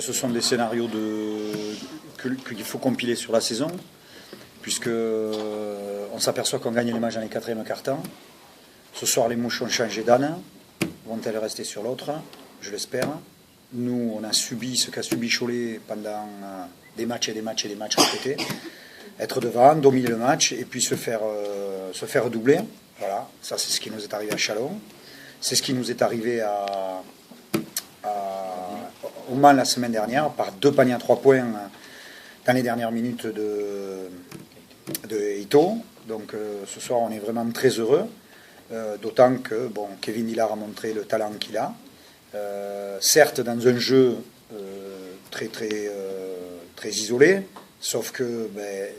Ce sont des scénarios qu'il faut compiler sur la saison, puisque on s'aperçoit qu'on gagne les matchs dans les quatrièmes quart-temps. Ce soir, les mouches ont changé d'âne. Vont-elles rester sur l'autre? Je l'espère. Nous, on a subi ce qu'a subi Cholet pendant des matchs et des matchs et des matchs répétés. Être devant, dominer le match et puis se faire doubler. Voilà, ça c'est ce qui nous est arrivé à Châlons. C'est ce qui nous est arrivé au Mans la semaine dernière, par 2 paniers à 3 points dans les dernières minutes de Ito. Donc ce soir, on est vraiment très heureux. D'autant que Kevin Dillard a montré le talent qu'il a. Certes, dans un jeu très isolé, sauf que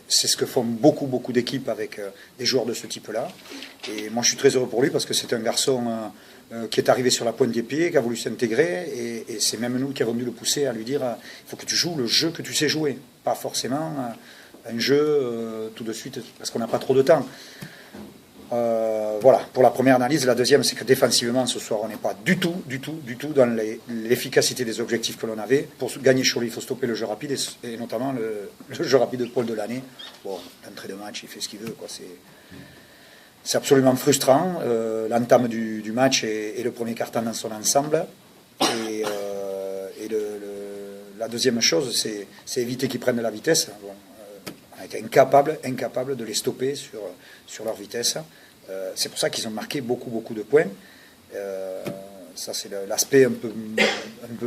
c'est ce que font beaucoup d'équipes avec des joueurs de ce type-là. Et moi, je suis très heureux pour lui parce que c'est un garçon qui est arrivé sur la pointe des pieds, qui a voulu s'intégrer, et c'est même nous qui avons dû le pousser à lui dire il faut que tu joues le jeu que tu sais jouer, pas forcément un jeu tout de suite, parce qu'on n'a pas trop de temps. Voilà, pour la première analyse. La deuxième, c'est que défensivement, ce soir, on n'est pas du tout dans l'efficacité des objectifs que l'on avait. Pour gagner Cholet, il faut stopper le jeu rapide, et notamment le jeu rapide de Paul Delaney. L'entrée de match, il fait ce qu'il veut, quoi. C'est absolument frustrant, l'entame du match et le premier quart-temps dans son ensemble. Et la deuxième chose, c'est éviter qu'ils prennent de la vitesse. On a été incapable de les stopper sur leur vitesse. C'est pour ça qu'ils ont marqué beaucoup de points. Ça, c'est l'aspect un peu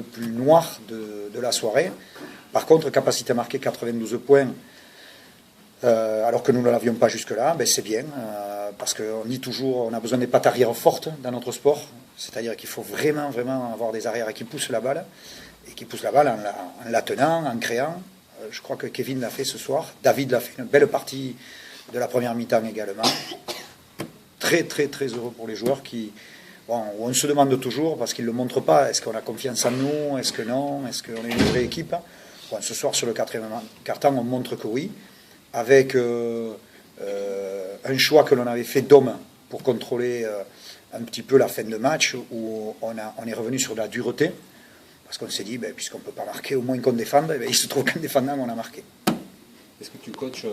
plus noir de la soirée. Par contre, capacité à marquer 92 points, alors que nous ne l'avions pas jusque-là, c'est bien. Parce qu'on dit toujours, on a besoin des pattes arrière fortes dans notre sport. C'est-à-dire qu'il faut vraiment avoir des arrières qui poussent la balle. Et qui poussent la balle en la tenant, en créant. Je crois que Kevin l'a fait ce soir. David l'a fait une belle partie de la première mi-temps également. Très heureux pour les joueurs on se demande toujours, parce qu'ils ne le montrent pas, est-ce qu'on a confiance en nous, est-ce que non, est-ce qu'on est une vraie équipe? Ce soir, sur le quatrième quart-temps, on montre que oui, avec un choix que l'on avait fait d'homme pour contrôler un petit peu la fin de match, où on est revenu sur de la dureté, parce qu'on s'est dit, puisqu'on ne peut pas marquer, au moins qu'on défende, il se trouve qu'en défendant, on a marqué. Est-ce que tu coaches